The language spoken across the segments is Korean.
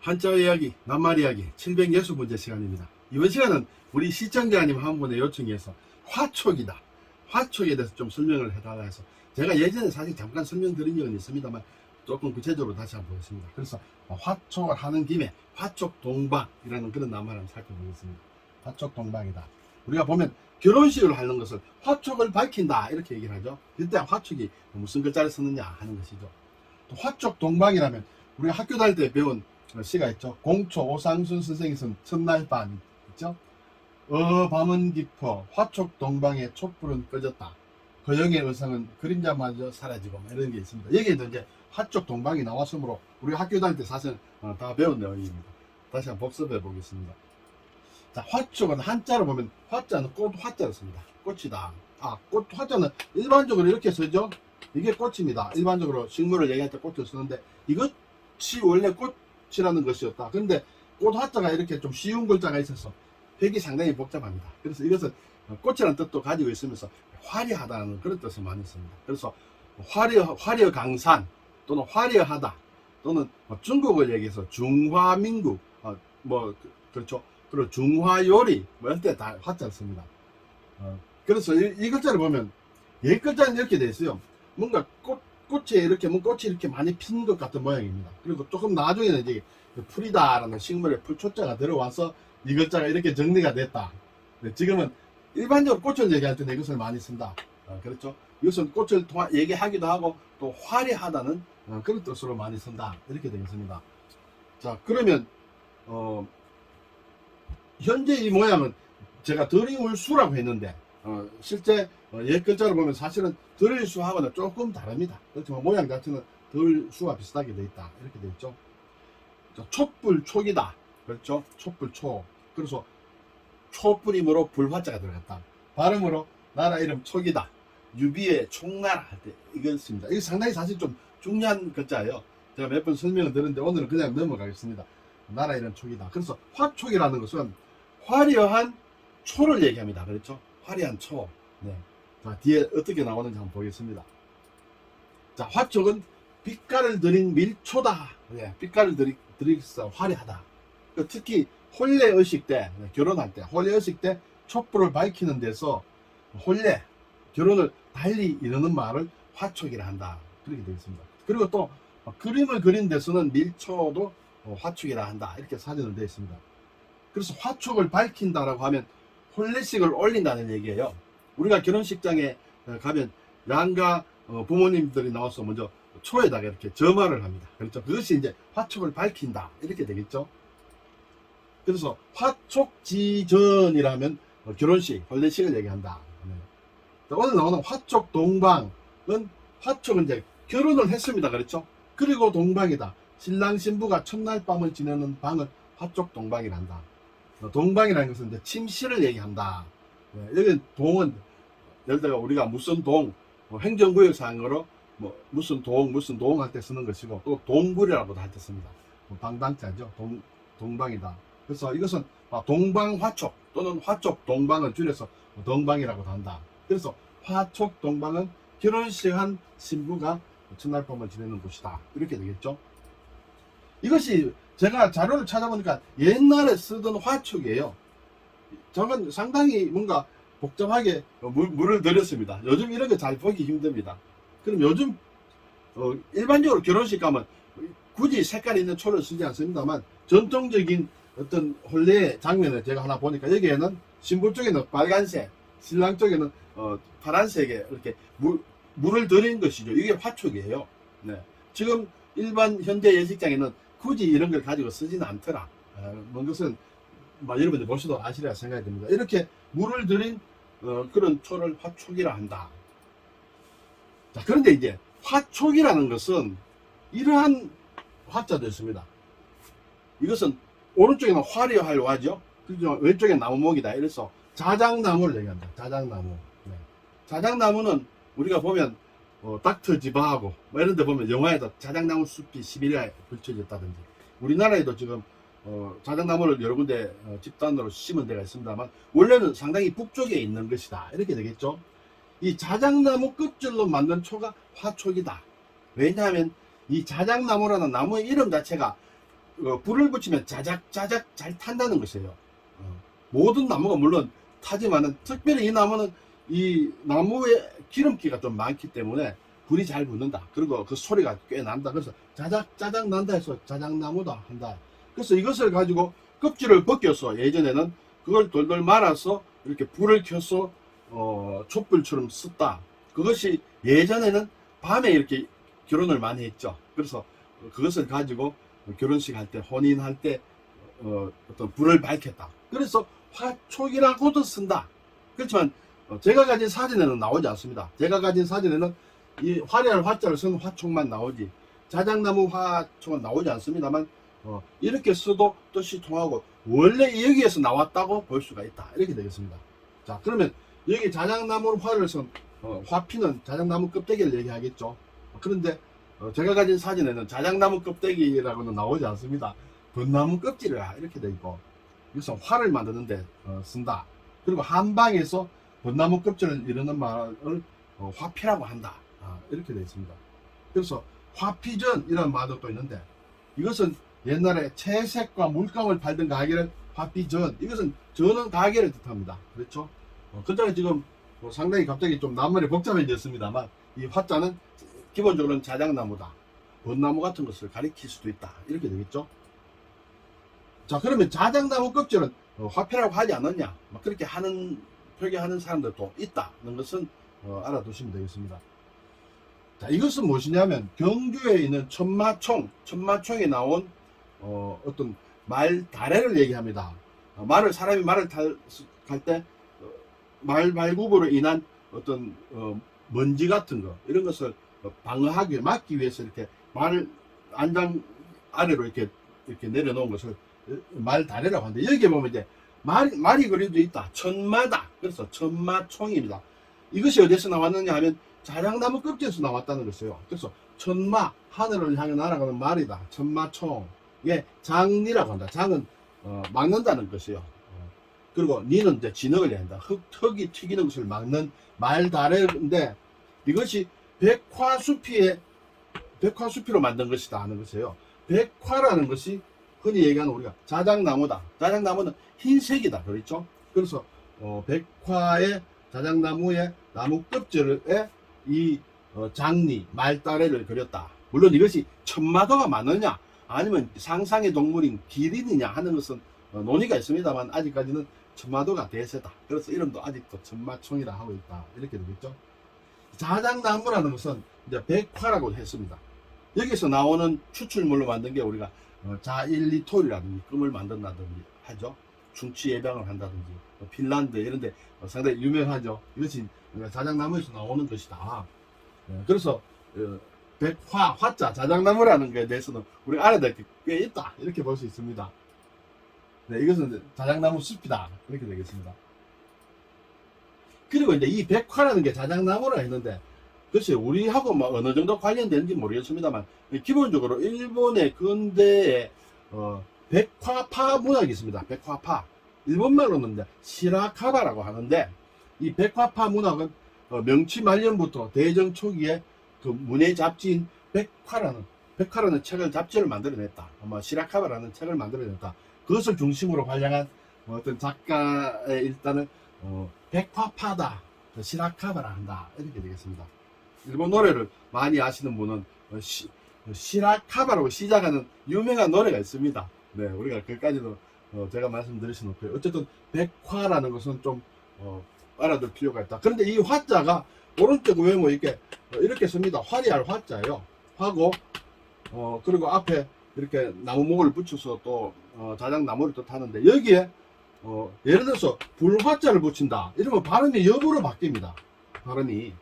한자 이야기, 낱말 이야기 760문제 시간입니다. 이번 시간은 우리 시청자님 한 분의 요청에 해서 화촉이다. 화촉에 대해서 좀 설명을 해달라 해서 제가 예전에 사실 잠깐 설명드린 적은 있습니다만 조금 구체적으로 다시 한번 보겠습니다. 그래서 화촉을 하는 김에 화촉동방이라는 그런 낱말을 한번 살펴보겠습니다. 화촉동방이다. 우리가 보면 결혼식을 하는 것을 화촉을 밝힌다 이렇게 얘기를 하죠. 그때 화촉이 무슨 글자를 쓰느냐 하는 것이죠. 또 화촉동방이라면 우리가 학교 다닐 때 배운 시가 있죠. 공초 오상순 선생이 쓴 첫날 밤 있죠. 밤은 깊어 화촉 동방에 촛불은 꺼졌다. 허영의 의상은 그림자마저 사라지고 이런 게 있습니다. 여기에도 이제 화촉 동방이 나왔으므로 우리 학교 다닐 때 사실 다 배운 내용입니다. 다시 한번 복습해 보겠습니다. 자, 화촉은 한자로 보면 화자는 꽃 화자를 씁니다. 꽃이다. 꽃 화자는 일반적으로 이렇게 쓰죠. 이게 꽃입니다. 일반적으로 식물을 얘기할 때 꽃을 쓰는데 이것이 원래 꽃이라는 것이었다. 그런데 꽃 화자가 이렇게 좀 쉬운 글자가 있어서 획이 상당히 복잡합니다. 그래서 이것은 꽃이라는 뜻도 가지고 있으면서 화려하다는 그런 뜻을 많이 씁니다. 그래서 화려 강산 또는 화려하다 또는 중국을 얘기해서 중화민국 그렇죠. 그리고 중화요리 이런 때 다 화자를 씁니다. 그래서 이 글자를 보면 옛 글자는 이렇게 돼 있어요. 뭔가 꽃에 이렇게 꽃이 이렇게 많이 핀 것 같은 모양입니다. 그리고 조금 나중에는 이제 풀이다라는 식물의 풀초자가 들어와서 이 글자가 이렇게 정리가 됐다. 네, 지금은 일반적으로 꽃을 얘기할 때는 이것을 많이 쓴다. 그렇죠. 이것은 꽃을 얘기하기도 하고 또 화려하다는 그런 뜻으로 많이 쓴다. 이렇게 되겠습니다. 자, 그러면 현재 이 모양은 제가 들이울수라고 했는데 실제 옛 글자를 보면 사실은 들일수하고는 조금 다릅니다. 그렇지만 모양 자체는 들수와 비슷하게 되어 있다. 이렇게 되어 있죠. 촛불촉이다. 그렇죠. 촛불촉. 그래서 촛불이므로 불화자가 들어갔다. 발음으로 나라 이름 촉이다. 유비의 총나라 할 때 이걸 씁니다. 이게 상당히 사실 좀 중요한 글자예요. 제가 몇 번 설명을 드렸는데 오늘은 그냥 넘어가겠습니다. 나라 이름 촉이다. 그래서 화촉이라는 것은 화려한 초를 얘기합니다. 그렇죠. 화려한 초. 네. 자, 뒤에 어떻게 나오는지 한번 보겠습니다. 자, 화촉은 빛깔을 들인 밀초다. 네, 빛깔을 들이서 화려하다. 특히 혼례의식 때, 결혼할 때, 혼례의식 때 촛불을 밝히는 데서 혼례, 결혼을 달리 이루는 말을 화촉이라 한다. 그렇게 되어 있습니다. 그리고 또 그림을 그린 데서는 밀초도 화촉이라 한다. 이렇게 사전으로 되어 있습니다. 그래서 화촉을 밝힌다라고 하면 혼례식을 올린다는 얘기예요. 우리가 결혼식장에 가면 양가 부모님들이 나와서 먼저 초에다가 이렇게 점화를 합니다. 그렇죠. 그것이 이제 화촉을 밝힌다. 이렇게 되겠죠. 그래서 화촉지전이라면 결혼식, 혼례식을 얘기한다. 네. 오늘 나오는 화촉동방은 화촉은 이제 결혼을 했습니다. 그렇죠. 그리고 동방이다. 신랑 신부가 첫날 밤을 지내는 방을 화촉동방이란다. 동방이라는 것은 이제 침실을 얘기한다. 네. 여기 동은 예를 들어 우리가 무슨 동, 행정구역상으로 무슨 동 할 때 쓰는 것이고 또 동굴이라고도 할 때 씁니다. 방방자죠. 동방이다. 그래서 이것은 동방화촉 또는 화촉동방을 줄여서 동방이라고도 한다. 그래서 화촉동방은 결혼식한 신부가 첫날 밤을 지내는 곳이다. 이렇게 되겠죠. 이것이 제가 자료를 찾아보니까 옛날에 쓰던 화촉이에요. 저는 상당히 뭔가 복잡하게 물을 들였습니다. 요즘 이런 거 잘 보기 힘듭니다. 그럼 요즘 일반적으로 결혼식 가면 굳이 색깔 있는 초를 쓰지 않습니다만 전통적인 어떤 혼례 장면을 제가 하나 보니까 여기에는 신부 쪽에는 빨간색, 신랑 쪽에는 파란색에 이렇게 물을 들인 것이죠. 이게 화촉이에요. 네. 지금 일반 현대 예식장에는 굳이 이런 걸 가지고 쓰지는 않더라. 뭔 것은 여러분들 보셔도 아시리라 생각이 듭니다. 이렇게 물을 들인 그런 초를 화촉이라 한다. 자, 그런데 이제 화촉이라는 것은 이러한 화자도 있습니다. 이것은 오른쪽에는 화려할 화죠. 그리고 왼쪽에 나무목이다. 이래서 자작나무를 얘기한다. 자작나무. 네. 자작나무는 우리가 보면 닥터지바하고 이런 데 보면 영화에도 자작나무 숲이 시베리아에 걸쳐졌다든지 우리나라에도 지금 자작나무를 여러 군데 집단으로 심은 데가 있습니다만 원래는 상당히 북쪽에 있는 것이다. 이렇게 되겠죠. 이 자작나무 끝줄로 만든 초가 화촉이다. 왜냐하면 이 자작나무라는 나무의 이름 자체가 불을 붙이면 자작자작 잘 탄다는 것이에요. 모든 나무가 물론 타지만은 특별히 이 나무는 이 나무에 기름기가 좀 많기 때문에 불이 잘 붙는다. 그리고 그 소리가 꽤 난다. 그래서 자작자작 난다 해서 자작나무다 한다. 그래서 이것을 가지고 껍질을 벗겨서 예전에는 그걸 돌돌 말아서 이렇게 불을 켜서 촛불처럼 썼다. 그것이 예전에는 밤에 이렇게 결혼을 많이 했죠. 그래서 그것을 가지고 결혼식 할 때, 혼인할 때 어떤 불을 밝혔다. 그래서 화촉이라고도 쓴다. 그렇지만 제가 가진 사진에는 나오지 않습니다. 제가 가진 사진에는 이 화려한 화자를 쓴 화촉만 나오지 자작나무 화촉은 나오지 않습니다만 이렇게 써도 뜻이 통하고 원래 여기에서 나왔다고 볼 수가 있다. 이렇게 되겠습니다. 자, 그러면 여기 자작나무 화를 쓴 화피는 자작나무 껍데기를 얘기하겠죠. 그런데 제가 가진 사진에는 자작나무 껍데기라고는 나오지 않습니다. 벚나무 껍질을 이렇게 돼 있고, 여기서 화를 만드는데 쓴다. 그리고 한방에서 벚나무 껍질을 이루는 말을 화피라고 한다. 이렇게 되어 있습니다. 그래서 화피전 이런 말도 또 있는데, 이것은 옛날에 채색과 물감을 팔던 가게를 화피전, 이것은 저는 가게를 뜻합니다. 그렇죠? 그때는 지금 상당히 갑자기 좀 낱말이 복잡해졌습니다만, 이 화자는 기본적으로는 자작나무다, 벚나무 같은 것을 가리킬 수도 있다. 이렇게 되겠죠? 자, 그러면 자작나무 껍질은 화폐라고 하지 않았냐? 그렇게 표기하는 사람들도 있다는 것은 알아두시면 되겠습니다. 자, 이것은 무엇이냐면 경주에 있는 천마총에 나온 어떤 말 다래를 얘기합니다. 사람이 말을 탈 때 말 발굽으로 인한 어떤 먼지 같은 거, 이런 것을 방어하기, 막기 위해서 이렇게 말을 안장 아래로 이렇게 내려놓은 것을 말 다래라고 하는데, 여기에 보면 이제 말이 그려져 있다. 천마다. 그래서 천마총입니다. 이것이 어디서 나왔느냐 하면 자작나무 껍질에서 나왔다는 것이에요. 그래서 천마, 하늘을 향해 날아가는 말이다. 천마총. 예, 장리라고 한다. 장은 막는다는 것이에요. 그리고 니는 이제 진흙을 얘기한다. 흙이 튀기는 것을 막는 말다래인데, 이것이 백화수피로 만든 것이다 하는 것이에요. 백화라는 것이 흔히 얘기하는 우리가 자작나무다. 자작나무는 흰색이다. 그렇죠? 그래서 백화의 자작나무의 나무 껍질에 이 장리, 말다래를 그렸다. 물론 이것이 천마도가 맞느냐 아니면 상상의 동물인 기린이냐 하는 것은 논의가 있습니다만, 아직까지는 천마도가 대세다. 그래서 이름도 아직도 천마총이라 하고 있다. 이렇게 되겠죠. 자작나무라는 것은 이제 백화라고 했습니다. 여기서 나오는 추출물로 만든 게 우리가 자일리톨이라든지 금을 만든다든지 하죠. 중치 예방을 한다든지 핀란드 이런데 상당히 유명하죠. 이것이 자작나무에서 나오는 것이다. 그래서 백화, 화자, 자작나무라는 것에 대해서는 우리가 알아야 될 게 꽤 있다. 이렇게 볼 수 있습니다. 네, 이것은 자작나무 숲이다. 이렇게 되겠습니다. 그리고 이제 이 백화라는 게 자작나무라 했는데, 글쎄 우리하고 뭐 어느 정도 관련되는지 모르겠습니다만, 기본적으로 일본의 근대에 백화파 문학이 있습니다. 백화파. 일본말로는 이제 시라카바라고 하는데, 이 백화파 문학은 명치 말년부터 대정 초기에 그 문예 잡지인 백화라는 잡지를 만들어냈다. 시라카바라는 책을 만들어냈다. 그것을 중심으로 발행한 어떤 작가의 일단은 백화파다, 시라카바라 한다. 이렇게 되겠습니다. 일본 노래를 많이 아시는 분은 시라카바라고 시작하는 유명한 노래가 있습니다. 네, 우리가 그까지도 제가 말씀드릴 수는 없고요. 어쨌든 백화라는 것은 좀 알아둘 필요가 있다. 그런데 이 화자가 오른쪽 외모 이렇게 씁니다. 화려할 화자예요. 화고 그리고 앞에 이렇게 나무목을 붙여서 또 자작나무를 또 타는데, 여기에 예를 들어서 불화자를 붙인다 이러면 발음이 엽으로 바뀝니다. 발음이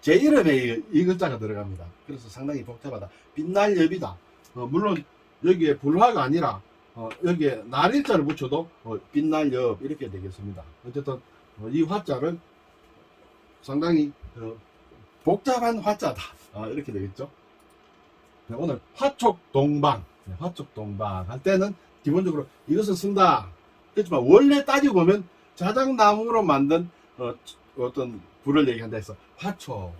제 이름에 이 글자가 들어갑니다. 그래서 상당히 복잡하다. 빛날 엽이다. 물론 여기에 불화가 아니라 여기에 날일자를 붙여도 빛날 엽 이렇게 되겠습니다. 어쨌든 이 화자를 상당히 복잡한 화자다. 이렇게 되겠죠. 네, 오늘 화촉동방 할 때는 기본적으로 이것을 쓴다. 그렇지만 원래 따지고 보면 자작나무로 만든 어떤 불을 얘기한다 해서 화촉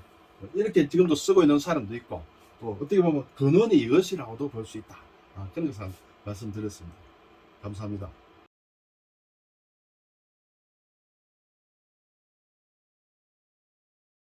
이렇게 지금도 쓰고 있는 사람도 있고, 또 어떻게 보면 근원이 이것이라고도 볼 수 있다. 그런 것은 말씀드렸습니다. 감사합니다.